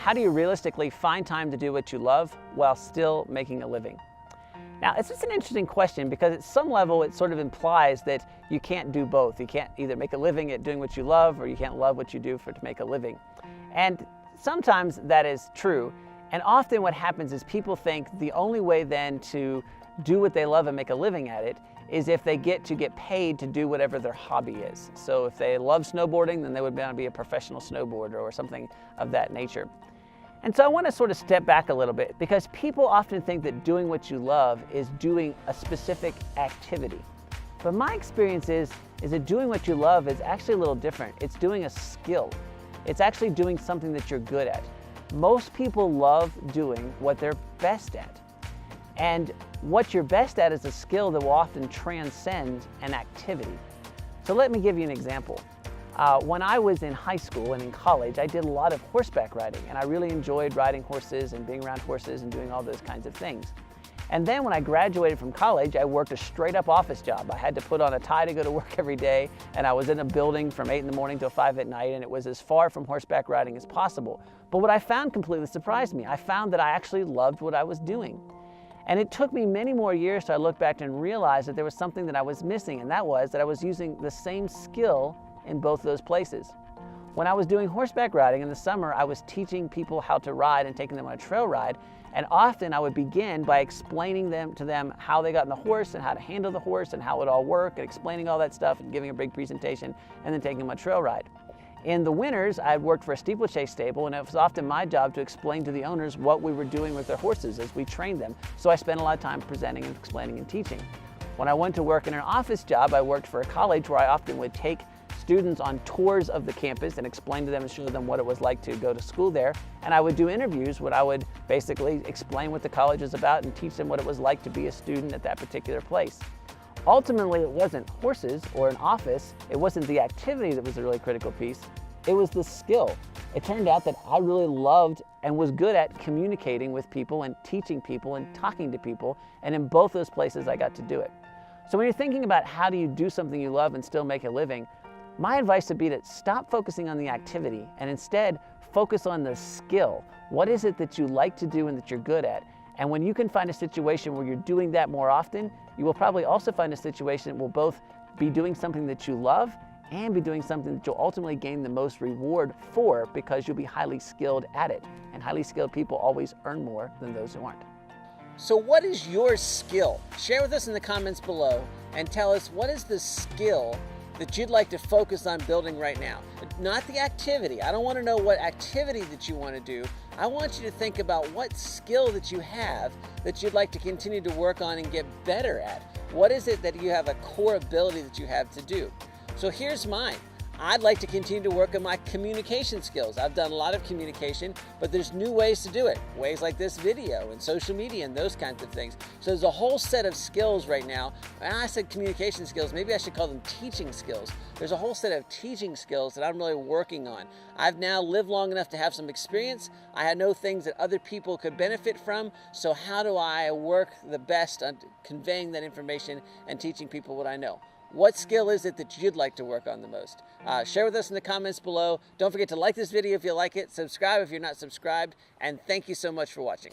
how do you realistically find time to do what you love while still making a living? Now, it's just an interesting question because at some level it sort of implies that you can't do both. You can't either make a living at doing what you love or you can't love what you do to make a living. And sometimes that is true. And often what happens is people think the only way then to do what they love and make a living at it is if they get paid to do whatever their hobby is. So if they love snowboarding, then they would want to be a professional snowboarder or something of that nature. And so I want to sort of step back a little bit because people often think that doing what you love is doing a specific activity. But my experience is that doing what you love is actually a little different. It's doing a skill. It's actually doing something that you're good at. Most people love doing what they're best at. And what you're best at is a skill that will often transcend an activity. So let me give you an example. When I was in high school and in college, I did a lot of horseback riding, and I really enjoyed riding horses and being around horses and doing all those kinds of things. And then when I graduated from college, I worked a straight up office job. I had to put on a tie to go to work every day, and I was in a building from 8 in the morning till 5 at night, and it was as far from horseback riding as possible. But what I found completely surprised me. I found that I actually loved what I was doing. And it took me many more years to look back and realize that there was something that I was missing, and that was that I was using the same skill in both those places. When I was doing horseback riding in the summer, I was teaching people how to ride and taking them on a trail ride. And often I would begin by explaining to them how they got in the horse and how to handle the horse and how it all worked and explaining all that stuff and giving a big presentation and then taking them on a trail ride. In the winters, I worked for a steeplechase stable, and it was often my job to explain to the owners what we were doing with their horses as we trained them. So I spent a lot of time presenting and explaining and teaching. When I went to work in an office job, I worked for a college where I often would take students on tours of the campus and explain to them and show them what it was like to go to school there. And I would do interviews where I would basically explain what the college is about and teach them what it was like to be a student at that particular place. Ultimately, it wasn't horses or an office. It wasn't the activity that was a really critical piece. It was the skill. It turned out that I really loved and was good at communicating with people and teaching people and talking to people. And in both those places, I got to do it. So when you're thinking about how do you do something you love and still make a living, my advice would be to stop focusing on the activity and instead focus on the skill. What is it that you like to do and that you're good at? And when you can find a situation where you're doing that more often, you will probably also find a situation that will both be doing something that you love and be doing something that you'll ultimately gain the most reward for because you'll be highly skilled at it. And highly skilled people always earn more than those who aren't. So what is your skill? Share with us in the comments below and tell us what is the skill that you'd like to focus on building right now. Not the activity. I don't want to know what activity that you want to do. I want you to think about what skill that you have that you'd like to continue to work on and get better at. What is it that you have a core ability that you have to do? So here's mine. I'd like to continue to work on my communication skills. I've done a lot of communication, but there's new ways to do it. Ways like this video and social media and those kinds of things. So there's a whole set of skills right now. And I said communication skills, maybe I should call them teaching skills. There's a whole set of teaching skills that I'm really working on. I've now lived long enough to have some experience. I know things that other people could benefit from. So how do I work the best on conveying that information and teaching people what I know? What skill is it that you'd like to work on the most? Share with us in the comments below. Don't forget to like this video if you like it, subscribe if you're not subscribed, and thank you so much for watching.